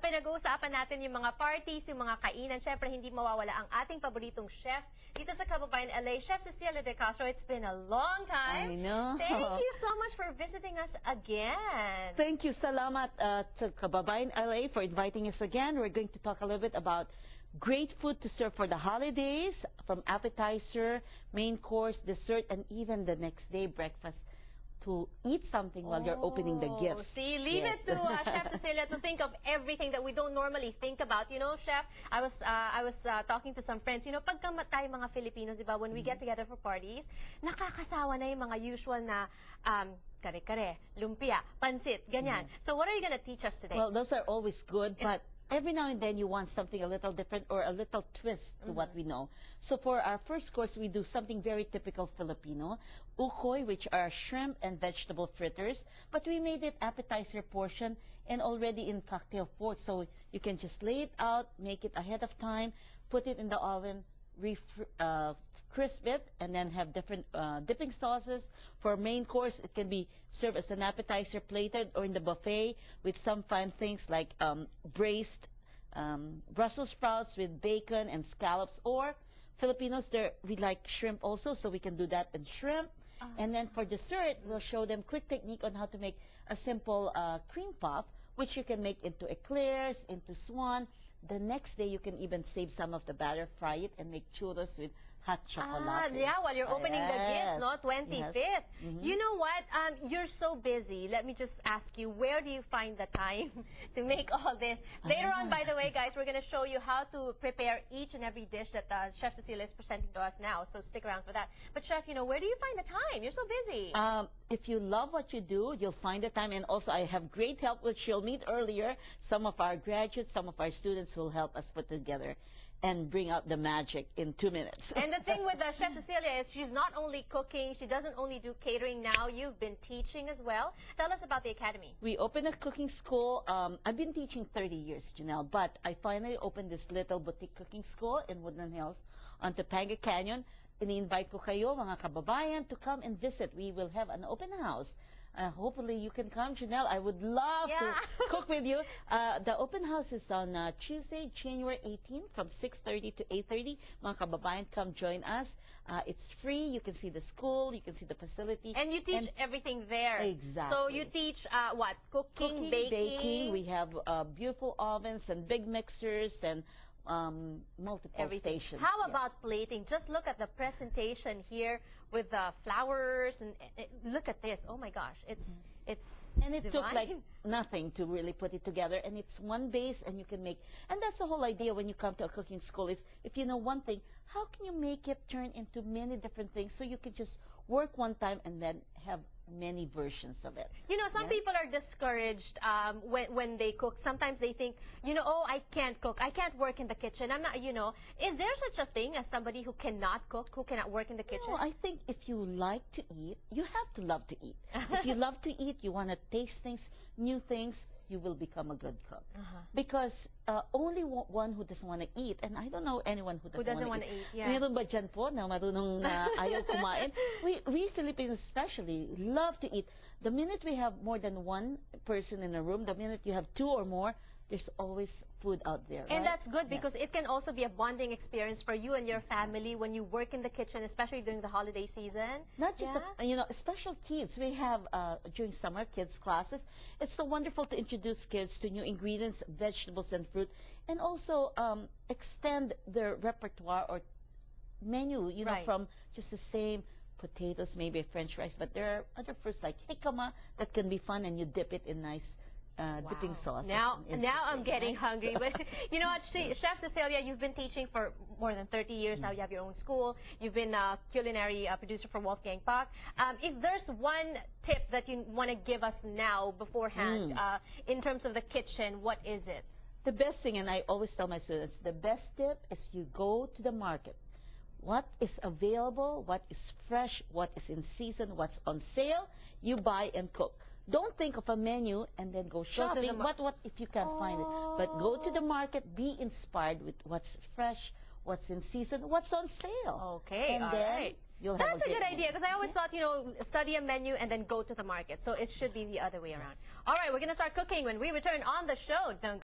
pinag-uusapan natin yung mga parties, yung mga kainan. Siyempre, hindi mawawala ang ating paboritong chef dito sa Kababayan, LA. Chef Cecilia de Castro, it's been a long time. I know. Thank you so much for visiting us again. Thank you. Salamat to Kababayan, LA for inviting us again. We're going to talk a little bit about great food to serve for the holidays, from appetizer, main course, dessert, and even the next day breakfast, to eat something while you're opening the gifts. See, leave it to Chef Cecilia to think of everything that we don't normally think about. You know, Chef, I was talking to some friends. You know, pagka tayo mga Filipinos, di ba, when we get together for parties, nakakasawa na yung mga usual na kare-kare, lumpia, pansit, ganyan. So what are you gonna teach us today? Well, those are always good, but every now and then you want something a little different or a little twist to what we know. So for our first course, we do something very typical Filipino, ukoy, which are shrimp and vegetable fritters, but we made it appetizer portion and already in cocktail fork. So you can just lay it out, make it ahead of time, put it in the oven, crisp it, and then have different dipping sauces. For main course, it can be served as an appetizer, plated, or in the buffet with some fun things like braised Brussels sprouts with bacon and scallops. Or Filipinos, we like shrimp also, so we can do that in shrimp. And then for dessert, we'll show them quick technique on how to make a simple cream puff, which you can make into eclairs, into swan. The next day, you can even save some of the batter, fry it, and make churros with hot chocolate. Yeah, while you're opening the gifts, no? 25th. Yes. You know what? You're so busy. Let me just ask you, where do you find the time to make all this? Later on, by the way, guys, we're going to show you how to prepare each and every dish that Chef Cecilia is presenting to us now. So stick around for that. But Chef, you know, where do you find the time? You're so busy. If you love what you do, you'll find the time. And also, I have great help, which you'll meet earlier. Some of our graduates, some of our students who will help us put together and bring out the magic in 2 minutes. And the thing with Chef Cecilia is she's not only cooking, she doesn't only do catering now, you've been teaching as well. Tell us about the academy. We opened a cooking school. I've been teaching 30 years, Janelle, but I finally opened this little boutique cooking school in Woodland Hills on Topanga Canyon. Ini-invite ko kayo, mga kababayan, to come and visit. We will have an open house. Hopefully you can come, Janelle. I would love to cook with you. The open house is on Tuesday, January 18th from 6:30 to 8:30. Mga kababayan, come join us. It's free. You can see the school. You can see the facility. And you teach everything there. Exactly. So you teach what? Cooking, baking. We have beautiful ovens and big mixers and multiple stations. How about plating? Just look at the presentation here with the flowers and look at this. Oh my gosh, it's and it divine. took like nothing to really put it together, and it's one base, and you can make. And that's the whole idea when you come to a cooking school is if you know one thing, how can you make it turn into many different things so you can just work one time and then have many versions of it. You know, some people are discouraged when they cook. Sometimes they think, you know, oh, I can't cook. I can't work in the kitchen. I'm not, you know. Is there such a thing as somebody who cannot cook, who cannot work in the kitchen? No, I think if you like to eat, you have to love to eat. If you love to eat, you want to taste things, new things, you will become a good cook. Because only one who doesn't want to eat, and I don't know anyone who doesn't want to eat. Yeah. Meron ba dyan po na marunong na ayaw kumain? We Filipinos especially love to eat. The minute we have more than one person in a room, the minute you have two or more, there's always food out there. And that's good because it can also be a bonding experience for you and your family when you work in the kitchen, especially during the holiday season. Not just, you know, special kids. We have, during summer, kids classes. It's so wonderful to introduce kids to new ingredients, vegetables, and fruit, and also extend their repertoire or menu, you know, from just the same potatoes, maybe French rice, but there are other fruits like jicama that can be fun, and you dip it in nice dipping sauce. Now I'm getting hungry. But you know what, Chef Cecilia, you've been teaching for more than 30 years now. You have your own school. You've been a culinary producer for Wolfgang Puck. If there's one tip that you want to give us now beforehand in terms of the kitchen, what is it? The best thing, and I always tell my students, the best tip is you go to the market. What is available, what is fresh, what is in season, what's on sale, you buy and cook. Don't think of a menu and then go shopping. What if you can't find it? But go to the market, be inspired with what's fresh, what's in season, what's on sale. Okay, and then you'll have That's a good idea because I always thought, you know, study a menu and then go to the market. So it should be the other way around. All right, we're going to start cooking when we return on the show. Don't